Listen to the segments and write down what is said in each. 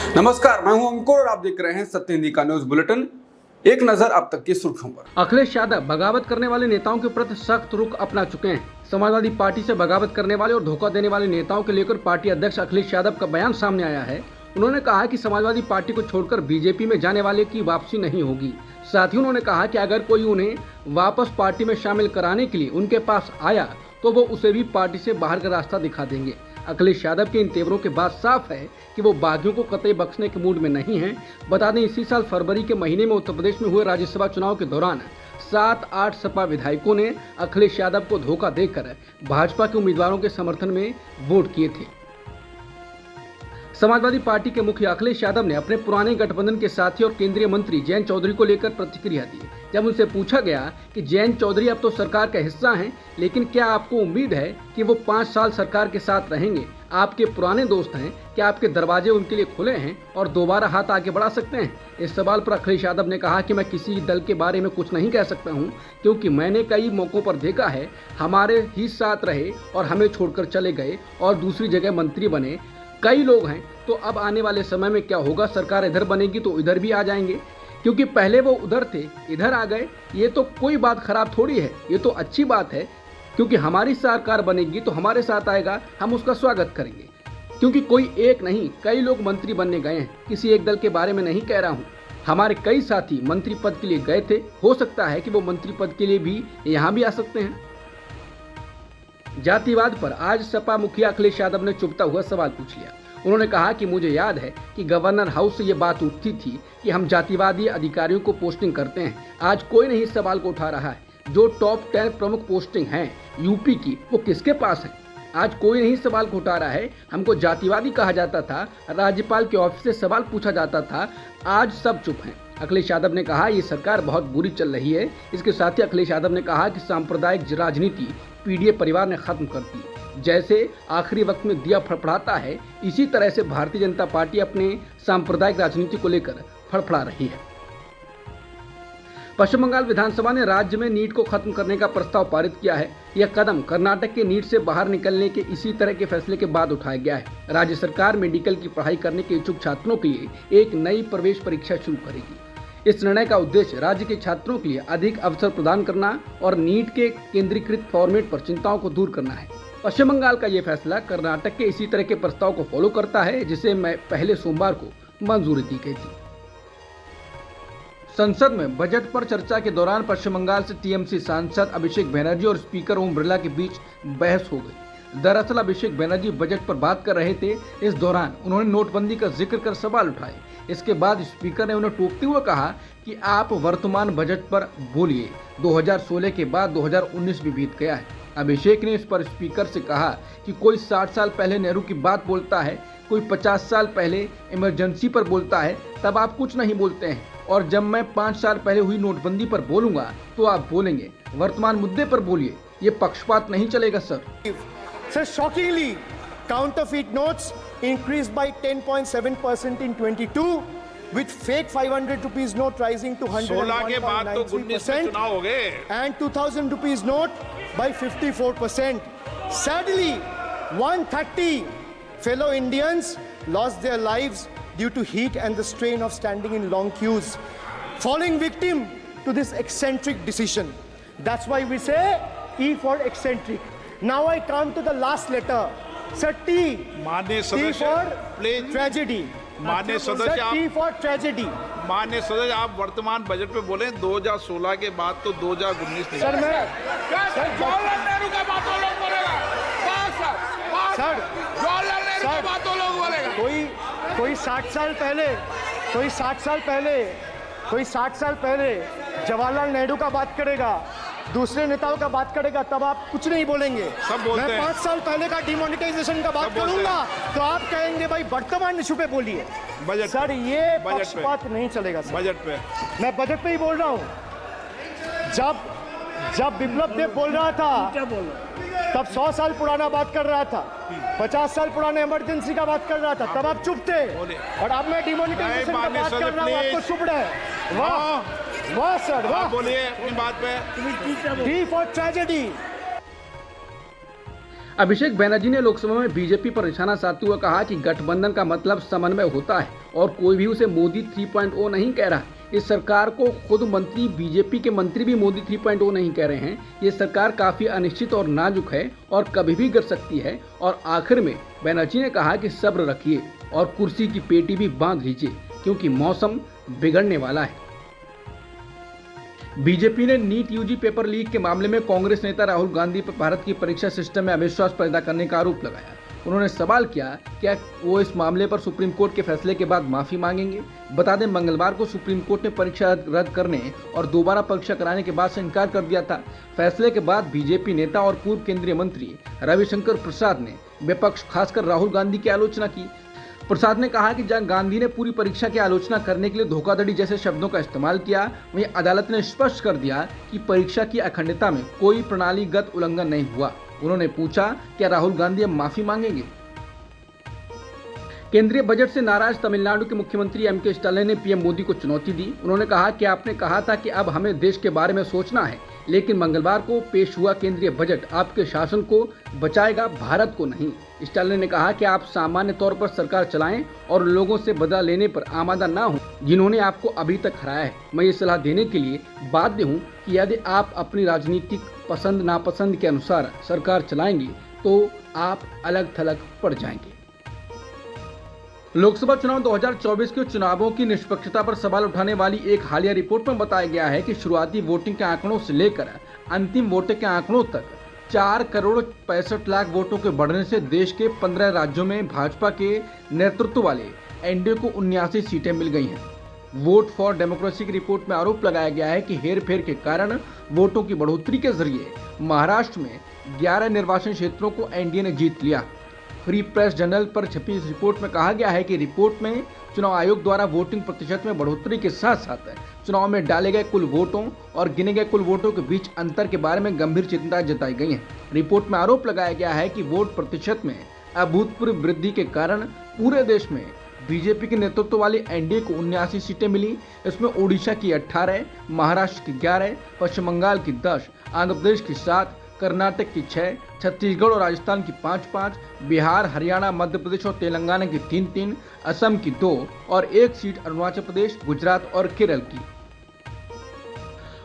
नमस्कार, मैं हूं अंकुर और आप देख रहे हैं सत्य हिंदी का न्यूज बुलेटिन। एक नजर अब तक की सुर्खियों पर। अखिलेश यादव बगावत करने वाले नेताओं के प्रति सख्त रुख अपना चुके हैं। समाजवादी पार्टी से बगावत करने वाले और धोखा देने वाले नेताओं को लेकर पार्टी अध्यक्ष अखिलेश यादव का बयान सामने आया है। उन्होंने कहा कि समाजवादी पार्टी को छोड़कर बीजेपी में जाने वाले की वापसी नहीं होगी। साथ ही उन्होंने कहा कि अगर कोई उन्हें वापस पार्टी में शामिल कराने के लिए उनके पास आया तो वो उसे भी पार्टी से बाहर का रास्ता दिखा देंगे। अखिलेश यादव के इन तेवरों के बाद साफ है कि वो बागियों को कतई बख्शने के मूड में नहीं हैं। बता दें, इसी साल फरवरी के महीने में उत्तर प्रदेश में हुए राज्यसभा चुनाव के दौरान 7-8 सपा विधायकों ने अखिलेश यादव को धोखा देकर भाजपा के उम्मीदवारों के समर्थन में वोट किए थे। समाजवादी पार्टी के मुखिया अखिलेश यादव ने अपने पुराने गठबंधन के साथी और केंद्रीय मंत्री जयंत चौधरी को लेकर प्रतिक्रिया दी। जब उनसे पूछा गया कि जयंत चौधरी अब तो सरकार का हिस्सा हैं, लेकिन क्या आपको उम्मीद है कि वो 5 साल सरकार के साथ रहेंगे? आपके पुराने दोस्त हैं, क्या आपके दरवाजे उनके लिए खुले हैं और दोबारा हाथ आगे बढ़ा सकते हैं? इस सवाल पर अखिलेश यादव ने कहा कि मैं किसी दल के बारे में कुछ नहीं कह सकता हूं, क्योंकि मैंने कई मौकों पर देखा है हमारे ही साथ रहे और हमें छोड़कर चले गए और दूसरी जगह मंत्री बने कई लोग हैं। तो अब आने वाले समय में क्या होगा? सरकार इधर बनेगी तो इधर भी आ जाएंगे, क्योंकि पहले वो उधर थे, इधर आ गए। ये तो कोई बात खराब थोड़ी है, ये तो अच्छी बात है, क्योंकि हमारी सरकार बनेगी तो हमारे साथ आएगा, हम उसका स्वागत करेंगे। क्योंकि कोई एक नहीं, कई लोग मंत्री बनने गए हैं। किसी एक दल के बारे में नहीं कह रहा हूँ। हमारे कई साथी मंत्री पद के लिए गए थे, हो सकता है कि वो मंत्री पद के लिए भी यहाँ भी आ सकते हैं। जातिवाद पर आज सपा मुखिया अखिलेश यादव ने चुभता हुआ सवाल पूछ लिया। उन्होंने कहा कि मुझे याद है कि गवर्नर हाउस से ये बात उठती थी कि हम जातिवादी अधिकारियों को पोस्टिंग करते हैं। आज कोई नहीं इस सवाल को उठा रहा है। जो टॉप 10 प्रमुख पोस्टिंग हैं यूपी की, वो किसके पास है? आज कोई नहीं सवाल को उठा रहा है। हमको जातिवादी कहा जाता था, राज्यपाल के ऑफिस से सवाल पूछा जाता था, आज सब चुप हैं। अखिलेश यादव ने कहा ये सरकार बहुत बुरी चल रही है। इसके साथ ही अखिलेश यादव ने कहा कि सांप्रदायिक राजनीति पीडीए परिवार ने खत्म कर दी। जैसे आखिरी वक्त में दिया फड़फड़ाता है, इसी तरह से भारतीय जनता पार्टी अपने सांप्रदायिक राजनीति को लेकर फड़फड़ा रही है। पश्चिम बंगाल विधानसभा ने राज्य में नीट को खत्म करने का प्रस्ताव पारित किया है। यह कदम कर्नाटक के नीट से बाहर निकलने के इसी तरह के फैसले के बाद उठाया गया है। राज्य सरकार मेडिकल की पढ़ाई करने के इच्छुक छात्रों के लिए एक नई प्रवेश परीक्षा शुरू करेगी। इस निर्णय का उद्देश्य राज्य के छात्रों के लिए अधिक अवसर प्रदान करना और नीट के केंद्रीकृत फॉर्मेट पर चिंताओं को दूर करना है। पश्चिम बंगाल का ये फैसला कर्नाटक के इसी तरह के प्रस्ताव को फॉलो करता है, जिसे पहले सोमवार को मंजूरी दी गई थी। संसद में बजट पर चर्चा के दौरान पश्चिम बंगाल से टीएमसी सांसद अभिषेक बनर्जी और स्पीकर ओम बिरला के बीच बहस हो गई। दरअसल अभिषेक बनर्जी बजट पर बात कर रहे थे। इस दौरान उन्होंने नोटबंदी का जिक्र कर सवाल उठाए। इसके बाद स्पीकर ने उन्हें टोकते हुए कहा कि आप वर्तमान बजट पर बोलिए। 2016 के बाद 2019 भी बीत गया है। अभिषेक ने इस पर स्पीकर से कहा कि कोई 60 साल पहले नेहरू की बात बोलता है, कोई 50 साल पहले इमरजेंसी पर बोलता है, तब आप कुछ नहीं बोलते हैं, और जब मैं 5 साल पहले हुई नोटबंदी पर बोलूंगा तो आप बोलेंगे। वर्तमान मुद्दे पर बोलिए, ये पक्षपात नहीं चलेगा sir. Sir, shockingly, counterfeit notes increased by 10.7% in 22, with fake 500 rupees note rising to 16 के बाद तो 19 में चुनाव हो गए, and 2000 rupees note by 54%. Sadly, 130 fellow Indians lost their lives due to heat and the strain of standing in long queues, falling victim to this eccentric decision. That's why we say E for eccentric. Now I come to the last letter. Sir, T. माननीय T सदस्य for please. tragedy. माननीय Sir, सदस्य T for tragedy. माननीय सदस्य आप वर्तमान budget पे बोले। 2016 के बाद तो 2019 नहीं। सर मैं जवाहरलाल नेहरू का बात तो लोग बोलेगा। सर जवाहरलाल नेहरू की बात तो लोग बोलेगा। कोई 60 साल पहले जवाहरलाल नेहरू का बात करेगा, दूसरे नेताओं का बात करेगा, तब आप कुछ नहीं बोलेंगे। सब बोलते मैं हैं। 5 साल पहले का डिमोनेटाइजेशन का बात सब बोलते करूंगा तो आप कहेंगे भाई वर्तमान इशू पे बोलिए। बजट सर ये बजट पे। पक्षपात नहीं चलेगा सर। बजट पे मैं बजट पे ही बोल रहा हूँ। जब विप्लव देव बोल रहा था तब 100 साल पुराना बात कर रहा था, 50 साल पुराने इमरजेंसी का बात कर रहा था, तब आप चुप थे। और अब मैं डिमोनेटाइजेशन का बात कर रहा हूँ, आपको चुप रहे। वाह सर वाह। बोलिए अपनी बात पे। T for tragedy. Abhishek Banerjee ने लोकसभा में बीजेपी पर निशाना साधते हुए कहा कि गठबंधन का मतलब समन्वय होता है और कोई भी उसे मोदी 3.0 नहीं कह रहा। इस सरकार को खुद मंत्री, बीजेपी के मंत्री भी मोदी 3.0 नहीं कह रहे हैं। ये सरकार काफी अनिश्चित और नाजुक है और कभी भी गिर सकती है। और आखिर में बैनर्जी ने कहा कि सब्र रखिए और कुर्सी की पेटी भी बांध लीजिए क्योंकि मौसम बिगड़ने वाला है। बीजेपी ने नीट यूजी पेपर लीक के मामले में कांग्रेस नेता राहुल गांधी पर भारत की परीक्षा सिस्टम में अविश्वास पैदा करने का आरोप लगाया। उन्होंने सवाल किया क्या वो इस मामले पर सुप्रीम कोर्ट के फैसले के बाद माफी मांगेंगे। बता दें, मंगलवार को सुप्रीम कोर्ट ने परीक्षा रद्द करने और दोबारा परीक्षा कराने के बाद से इनकार कर दिया था। फैसले के बाद बीजेपी नेता और पूर्व केंद्रीय मंत्री रविशंकर प्रसाद ने विपक्ष खासकर राहुल गांधी की आलोचना की। प्रसाद ने कहा कि जहां गांधी ने पूरी परीक्षा की आलोचना करने के लिए धोखाधड़ी जैसे शब्दों का इस्तेमाल किया, वहीं अदालत ने स्पष्ट कर दिया कि परीक्षा की अखंडता में कोई प्रणालीगत उल्लंघन नहीं हुआ। उन्होंने पूछा क्या राहुल गांधी अब माफी मांगेंगे। केंद्रीय बजट से नाराज तमिलनाडु के मुख्यमंत्री एम.के. स्टालिन ने पीएम मोदी को चुनौती दी। उन्होंने कहा कि आपने कहा था कि अब हमें देश के बारे में सोचना है, लेकिन मंगलवार को पेश हुआ केंद्रीय बजट आपके शासन को बचाएगा, भारत को नहीं। स्टालिन ने कहा कि आप सामान्य तौर पर सरकार चलाएं और लोगों से बदला लेने पर आमादा ना हो जिन्होंने आपको अभी तक हराया है। मैं ये सलाह देने के लिए बाध्य हूँ कि यदि आप अपनी राजनीतिक पसंद नापसंद के अनुसार सरकार चलाएंगे तो आप अलग थलग पड़ जाएंगे। लोकसभा चुनाव 2024 के चुनावों की निष्पक्षता पर सवाल उठाने वाली एक हालिया रिपोर्ट में बताया गया है कि शुरुआती वोटिंग के आंकड़ों से लेकर अंतिम वोटिंग के आंकड़ों तक 4 करोड़ 65 लाख वोटों के बढ़ने से देश के 15 राज्यों में भाजपा के नेतृत्व वाले एनडीए को 79 सीटें मिल गई हैं। वोट फॉर डेमोक्रेसी की रिपोर्ट में आरोप लगाया गया है कि हेरफेर के कारण वोटों की बढ़ोतरी के जरिए महाराष्ट्र में 11 निर्वाचन क्षेत्रों को एनडीए ने जीत लिया। फ्री प्रेस जर्नल पर छपी इस रिपोर्ट में कहा गया है कि रिपोर्ट में चुनाव आयोग द्वारा वोटिंग प्रतिशत में बढ़ोतरी के साथ साथ चुनाव में डाले गए कुल वोटों और गिने गए कुल वोटों के बीच अंतर के बारे में गंभीर चिंता जताई गई है। रिपोर्ट में आरोप लगाया गया है कि वोट प्रतिशत में अभूतपूर्व वृद्धि के कारण पूरे देश में बीजेपी के नेतृत्व वाली एनडीए को 79 सीटें मिली। इसमें ओडिशा की 18, महाराष्ट्र की 11, पश्चिम बंगाल की 10, आंध्र प्रदेश की 7, कर्नाटक की 6, छत्तीसगढ़ और राजस्थान की 5-5, बिहार, हरियाणा, मध्य प्रदेश और तेलंगाना की 3-3, असम की 2 और 1 सीट अरुणाचल प्रदेश, गुजरात और केरल की।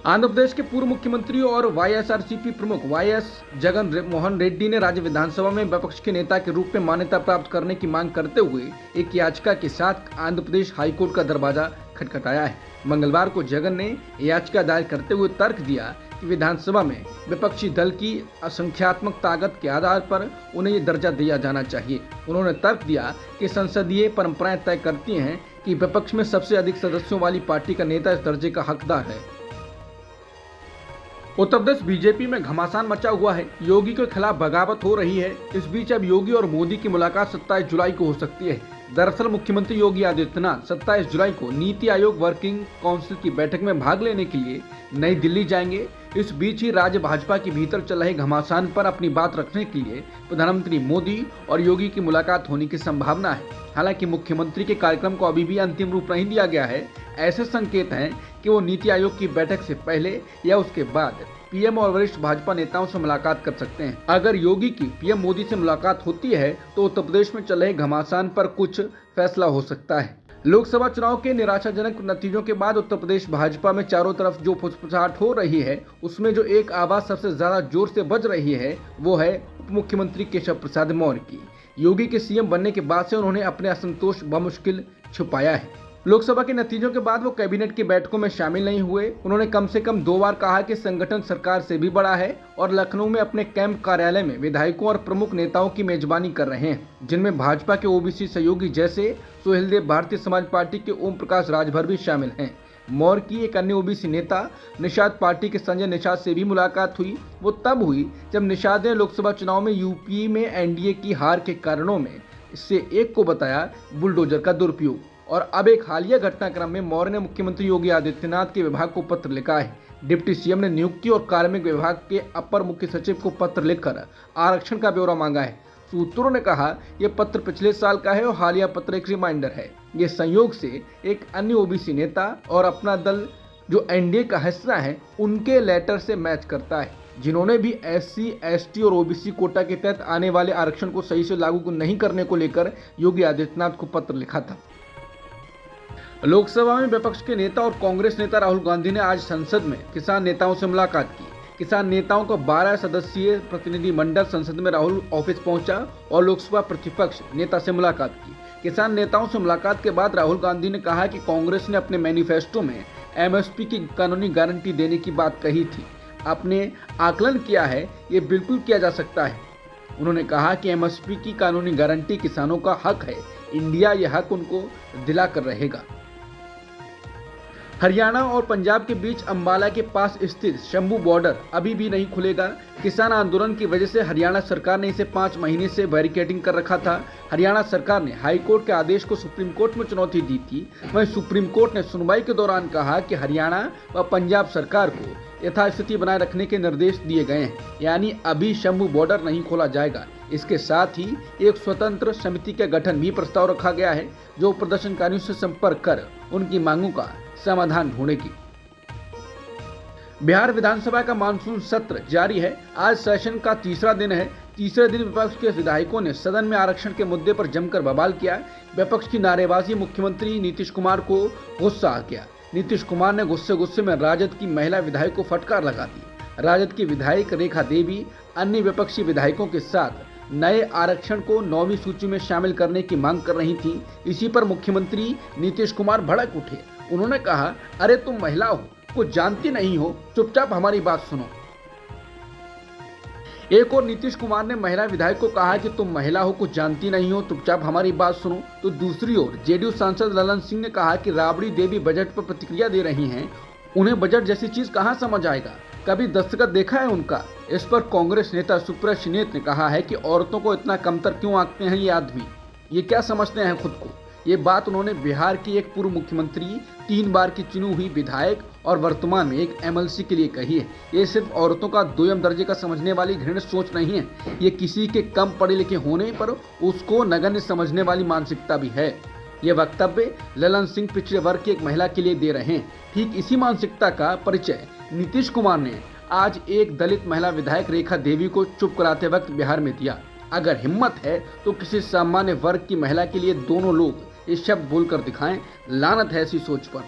आंध्र प्रदेश के पूर्व मुख्यमंत्री और वाईएसआरसीपी प्रमुख वाईएस जगन मोहन रेड्डी ने राज्य विधानसभा में विपक्ष के नेता के रूप में मान्यता प्राप्त करने की मांग करते हुए एक याचिका के साथ आंध्र प्रदेश हाईकोर्ट का दरवाजा खटखटाया है। मंगलवार को जगन ने याचिका दायर करते हुए तर्क दिया कि विधानसभा में विपक्षी दल की असंख्यात्मक ताकत के आधार पर उन्हें ये दर्जा दिया जाना चाहिए। उन्होंने तर्क दिया कि संसदीय परंपराएं तय करती हैं कि विपक्ष में सबसे अधिक सदस्यों वाली पार्टी का नेता इस दर्जे का हकदार है। उत्तर प्रदेश बीजेपी में घमासान मचा हुआ है। योगी के खिलाफ बगावत हो रही है। इस बीच अब योगी और मोदी की मुलाकात 27 जुलाई को हो सकती है। दरअसल मुख्यमंत्री योगी आदित्यनाथ 27 जुलाई को नीति आयोग वर्किंग काउंसिल की बैठक में भाग लेने के लिए नई दिल्ली जाएंगे। इस बीच ही राज्य भाजपा के भीतर चल रहे घमासान पर अपनी बात रखने के लिए प्रधानमंत्री मोदी और योगी की मुलाकात होने की संभावना है। हालांकि मुख्यमंत्री के कार्यक्रम को अभी भी अंतिम रूप नहीं दिया गया है। ऐसे संकेत हैं कि वो नीति आयोग की बैठक से पहले या उसके बाद पीएम और वरिष्ठ भाजपा नेताओं से मुलाकात कर सकते हैं। अगर योगी की पीएम मोदी से मुलाकात होती है तो उत्तर प्रदेश में चल रहे घमासान पर कुछ फैसला हो सकता है। लोकसभा चुनाव के निराशाजनक नतीजों के बाद उत्तर प्रदेश भाजपा में चारों तरफ जो फुसफुसाहट हो रही है, उसमें जो एक आवाज सबसे ज्यादा जोर से बज रही है वो है उप मुख्यमंत्री केशव प्रसाद मौर्य की। योगी के सीएम बनने के बाद से उन्होंने अपने असंतोष बमुश्किल छुपाया है। लोकसभा के नतीजों के बाद वो कैबिनेट की बैठकों में शामिल नहीं हुए। उन्होंने कम से कम 2 बार कहा कि संगठन सरकार से भी बड़ा है और लखनऊ में अपने कैंप कार्यालय में विधायकों और प्रमुख नेताओं की मेजबानी कर रहे हैं, जिनमें भाजपा के ओबीसी सहयोगी जैसे सोहेल देव, भारतीय समाज पार्टी के ओम प्रकाश राजभर भी शामिल हैं। मौर्य की एक अन्य ओबीसी नेता निषाद पार्टी के संजय निषाद से भी मुलाकात हुई। वो तब हुई जब निषाद ने लोकसभा चुनाव में यूपी में एनडीए की हार के कारणों में इससे एक को बताया बुलडोजर का दुरुपयोग। और अब एक हालिया घटनाक्रम में मौर्य ने मुख्यमंत्री योगी आदित्यनाथ के विभाग को पत्र लिखा है। डिप्टी सीएम ने नियुक्ति और कार्मिक विभाग के अपर मुख्य सचिव को पत्र लिखकर आरक्षण का ब्यौरा मांगा है। सूत्रों ने कहा यह पत्र पिछले साल का है और हालिया पत्र एक रिमाइंडर है। ये संयोग से एक अन्य ओबीसी नेता और अपना दल जो एनडीए का हिस्सा है उनके लेटर से मैच करता है। जिन्होंने भी SC, ST और OBC कोटा के तहत आने वाले आरक्षण को सही से लागू नहीं करने को लेकर योगी आदित्यनाथ को पत्र लिखा था। लोकसभा में विपक्ष के नेता और कांग्रेस नेता राहुल गांधी ने आज संसद में किसान नेताओं से मुलाकात की। किसान नेताओं का 12 सदस्यीय प्रतिनिधि मंडल संसद में राहुल ऑफिस पहुंचा और लोकसभा प्रतिपक्ष नेता से मुलाकात की। किसान नेताओं से मुलाकात के बाद राहुल गांधी ने कहा कि कांग्रेस ने अपने मैनिफेस्टो में MSP की कानूनी गारंटी देने की बात कही थी। आपने आकलन किया है, ये बिल्कुल किया जा सकता है। उन्होंने कहा कि MSP की कानूनी गारंटी किसानों का हक है। इंडिया यह हक उनको दिला कर रहेगा। हरियाणा और पंजाब के बीच अंबाला के पास स्थित शंभू बॉर्डर अभी भी नहीं खुलेगा। किसान आंदोलन की वजह से हरियाणा सरकार ने इसे 5 महीने से बैरिकेडिंग कर रखा था। हरियाणा सरकार ने हाई कोर्ट के आदेश को सुप्रीम कोर्ट में चुनौती दी थी। वहीं सुप्रीम कोर्ट ने सुनवाई के दौरान कहा कि हरियाणा व पंजाब सरकार को यथास्थिति बनाए रखने के निर्देश दिए गए हैं, यानी अभी शंभू बॉर्डर नहीं खोला जाएगा। इसके साथ ही एक स्वतंत्र समिति का गठन भी प्रस्ताव रखा गया है, जो प्रदर्शनकारियों से संपर्क कर उनकी मांगों का समाधान ढूंढेगी। बिहार विधानसभा का मानसून सत्र जारी है। आज सेशन का तीसरा दिन है। तीसरे दिन विपक्ष के विधायकों ने सदन में आरक्षण के मुद्दे पर जमकर बवाल किया। विपक्ष की नारेबाजी मुख्यमंत्री नीतीश कुमार को गुस्सा आ गया। नीतीश कुमार ने गुस्से में राजद की महिला विधायक को फटकार लगा दी। राजद की विधायक रेखा देवी अन्य विपक्षी विधायकों के साथ नए आरक्षण को 9वीं सूची में शामिल करने की मांग कर रही थी। इसी पर मुख्यमंत्री नीतीश कुमार भड़क उठे। उन्होंने कहा, अरे तुम महिला हो, कुछ जानती नहीं हो, चुपचाप हमारी बात सुनो। एक और नीतीश कुमार ने महिला विधायक को कहा कि तुम महिला हो, कुछ जानती नहीं हो, चुपचाप हमारी बात सुनो। तो दूसरी ओर जेडीयू सांसद ललन सिंह ने कहा कि राबड़ी देवी बजट पर प्रतिक्रिया दे रही हैं, उन्हें बजट जैसी चीज कहां समझ आएगा, कभी दस्तखत देखा है उनका। इस पर कांग्रेस नेता सुप्रिया शिनेत ने कहा है कि औरतों को इतना कमतर क्यों आंकते हैं ये आदमी, ये क्या समझते हैं खुद को। ये बात उन्होंने बिहार की एक पूर्व मुख्यमंत्री, 3 बार की चुनी हुई विधायक और वर्तमान में एक MLC के लिए कही है। ये सिर्फ औरतों का दोयम दर्जे का समझने वाली घृणित सोच नहीं है, ये किसी के कम पढ़े लिखे होने पर उसको नगण्य समझने वाली मानसिकता भी है। ये वक्तव्य ललन सिंह पिछड़े वर्ग की एक महिला के लिए दे रहे हैं। ठीक इसी मानसिकता का परिचय नीतीश कुमार ने आज एक दलित महिला विधायक रेखा देवी को चुप कराते वक्त बिहार में दिया। अगर हिम्मत है तो किसी सामान्य वर्ग की महिला के लिए दोनों लोग ये शब्द बोलकर दिखाएं। लानत है ऐसी सोच पर।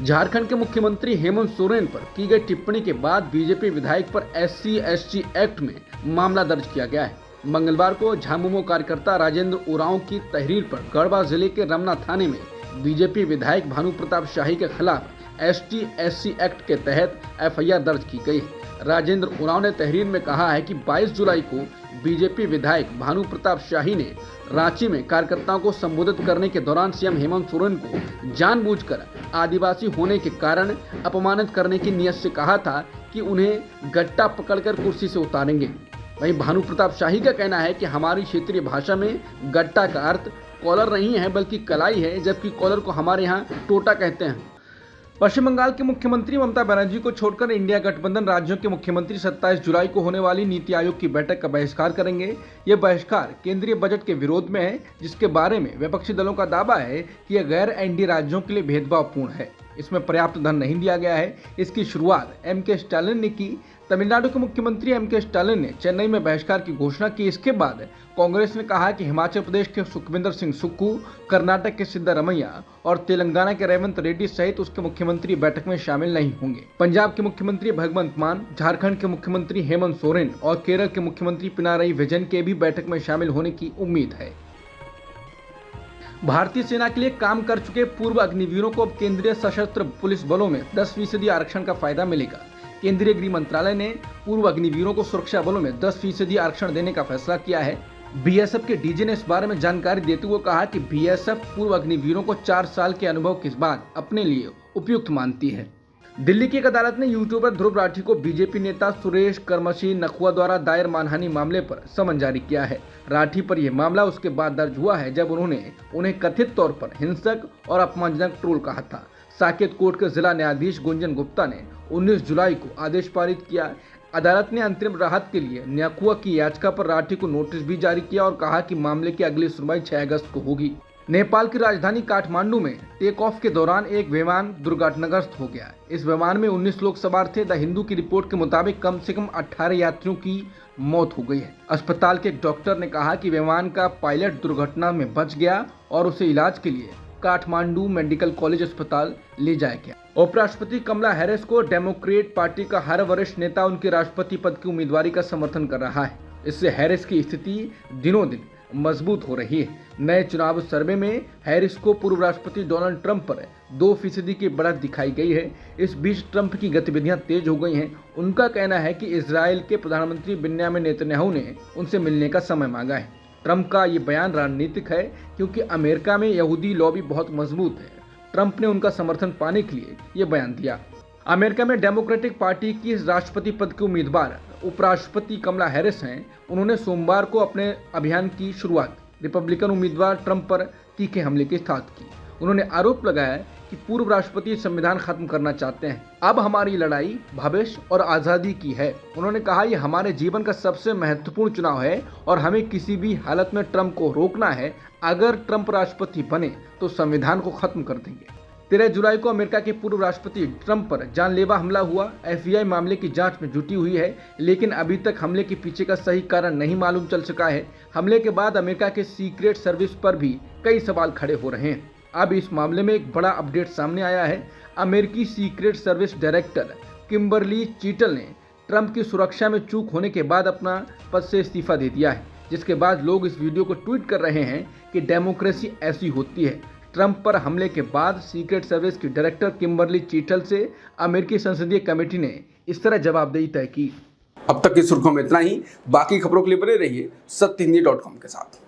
झारखंड के मुख्यमंत्री हेमंत सोरेन पर की गई टिप्पणी के बाद बीजेपी विधायक पर SC ST एक्ट में मामला दर्ज किया गया है। मंगलवार को झामुमो कार्यकर्ता राजेंद्र उरांव की तहरीर पर गढ़वा जिले के रमना थाने में बीजेपी विधायक भानु प्रताप शाही के खिलाफ ST SC एक्ट के तहत FIR दर्ज की गई है। राजेंद्र उरांव ने तहरीर में कहा है कि 22 जुलाई को बीजेपी विधायक भानु प्रताप शाही ने रांची में कार्यकर्ताओं को संबोधित करने के दौरान CM हेमंत सोरेन को जानबूझकर आदिवासी होने के कारण अपमानित करने की नीयत से कहा था कि उन्हें गट्टा पकड़कर कुर्सी से उतारेंगे। वहीं भानु प्रताप शाही का कहना है कि हमारी क्षेत्रीय भाषा में गट्टा का अर्थ कॉलर नहीं है बल्कि कलाई है, जबकि कॉलर को हमारे यहाँ टोटा कहते हैं। पश्चिम बंगाल के मुख्यमंत्री ममता बनर्जी को छोड़कर इंडिया गठबंधन राज्यों के मुख्यमंत्री 27 जुलाई को होने वाली नीति आयोग की बैठक का बहिष्कार करेंगे। यह बहिष्कार केंद्रीय बजट के विरोध में है, जिसके बारे में विपक्षी दलों का दावा है कि यह गैर NDA राज्यों के लिए भेदभावपूर्ण है। इसमें पर्याप्त धन नहीं दिया गया है। इसकी शुरुआत MK स्टालिन ने की। तमिलनाडु के मुख्यमंत्री MK स्टालिन ने चेन्नई में बहिष्कार की घोषणा की। इसके बाद कांग्रेस ने कहा कि हिमाचल प्रदेश के सुखविंदर सिंह सुक्खू, कर्नाटक के सिद्धारमैया और तेलंगाना के रेवंत रेड्डी सहित उसके मुख्यमंत्री बैठक में शामिल नहीं होंगे। पंजाब के मुख्यमंत्री भगवंत मान, झारखंड के मुख्यमंत्री हेमंत सोरेन और केरल के मुख्यमंत्री पिनाराई विजयन के भी बैठक में शामिल होने की उम्मीद है। भारतीय सेना के लिए काम कर चुके पूर्व अग्निवीरों को अब केंद्रीय सशस्त्र पुलिस बलों में 10% आरक्षण का फायदा मिलेगा। केंद्रीय गृह मंत्रालय ने पूर्व अग्निवीरों को सुरक्षा बलों में 10% आरक्षण देने का फैसला किया है। BSF के DG ने इस बारे में जानकारी देते हुए कहा कि BSF पूर्व अग्निवीरों को 4 साल के अनुभव के बाद अपने लिए उपयुक्त मानती है। दिल्ली की एक अदालत ने यूट्यूबर ध्रुव राठी को बीजेपी नेता सुरेश करमशी नखुआ द्वारा दायर मानहानि मामले पर समन जारी किया है। राठी पर यह मामला उसके बाद दर्ज हुआ है जब उन्होंने उन्हें कथित तौर पर हिंसक और अपमानजनक ट्रोल कहा था। साकेत कोर्ट के जिला न्यायाधीश गुंजन गुप्ता ने 19 जुलाई को आदेश पारित किया। अदालत ने अंतरिम राहत के लिए नखुआ की याचिका पर राठी को नोटिस भी जारी किया और कहा कि मामले की अगली सुनवाई 6 अगस्त को होगी। नेपाल की राजधानी काठमांडू में टेक ऑफ के दौरान एक विमान दुर्घटनाग्रस्त हो गया। इस विमान में 19 लोग सवार थे। द हिंदू की रिपोर्ट के मुताबिक कम से कम 18 यात्रियों की मौत हो गई है। अस्पताल के एक डॉक्टर ने कहा कि विमान का पायलट दुर्घटना में बच गया और उसे इलाज के लिए काठमांडू मेडिकल कॉलेज अस्पताल ले जाया गया। उपराष्ट्रपति कमला हैरिस को डेमोक्रेट पार्टी का हर वरिष्ठ नेता उनके राष्ट्रपति पद की उम्मीदवारी का समर्थन कर रहा है। इससे हैरिस की स्थिति दिनों दिन मजबूत हो रही है। नए चुनाव सर्वे में हैरिस को पूर्व राष्ट्रपति डोनाल्ड ट्रंप पर 2% की बढ़त दिखाई गई है। इस बीच ट्रंप की गतिविधियां तेज हो गई हैं। उनका कहना है कि इजराइल के प्रधानमंत्री बेंजामिन नेतन्याहू ने उनसे मिलने का समय मांगा है। ट्रंप का ये बयान रणनीतिक है क्योंकि अमेरिका में यहूदी लॉबी बहुत मजबूत है। ट्रंप ने उनका समर्थन पाने के लिए ये बयान दिया। अमेरिका में डेमोक्रेटिक पार्टी की राष्ट्रपति पद के उम्मीदवार उपराष्ट्रपति कमला हैरिस हैं। उन्होंने सोमवार को अपने अभियान की शुरुआत रिपब्लिकन उम्मीदवार ट्रंप पर तीखे हमले के साथ की। उन्होंने आरोप लगाया कि पूर्व राष्ट्रपति संविधान खत्म करना चाहते हैं। अब हमारी लड़ाई भविष्य और आज़ादी की है। उन्होंने कहा, यह हमारे जीवन का सबसे महत्वपूर्ण चुनाव है और हमें किसी भी हालत में ट्रंप को रोकना है। अगर ट्रंप राष्ट्रपति बने तो संविधान को खत्म कर देंगे। 13 जुलाई को अमेरिका के पूर्व राष्ट्रपति ट्रंप पर जानलेवा हमला हुआ। FBI मामले की जांच में जुटी हुई है, लेकिन अभी तक हमले के पीछे का सही कारण नहीं मालूम चल सका है। हमले के बाद अमेरिका के सीक्रेट सर्विस पर भी कई सवाल खड़े हो रहे हैं। अब इस मामले में एक बड़ा अपडेट सामने आया है। अमेरिकी सीक्रेट सर्विस डायरेक्टर किम्बरली चीटल ने ट्रंप की सुरक्षा में चूक होने के बाद अपना पद से इस्तीफा दे दिया है, जिसके बाद लोग इस वीडियो को ट्वीट कर रहे हैं कि डेमोक्रेसी ऐसी होती है। ट्रंप पर हमले के बाद सीक्रेट सर्विस की डायरेक्टर किम्बरली चीटल से अमेरिकी संसदीय कमेटी ने इस तरह जवाबदेही तय की। अब तक की सुर्खियों में इतना ही। बाकी खबरों के लिए बने रहिए सत्यहिंदी.com के साथ।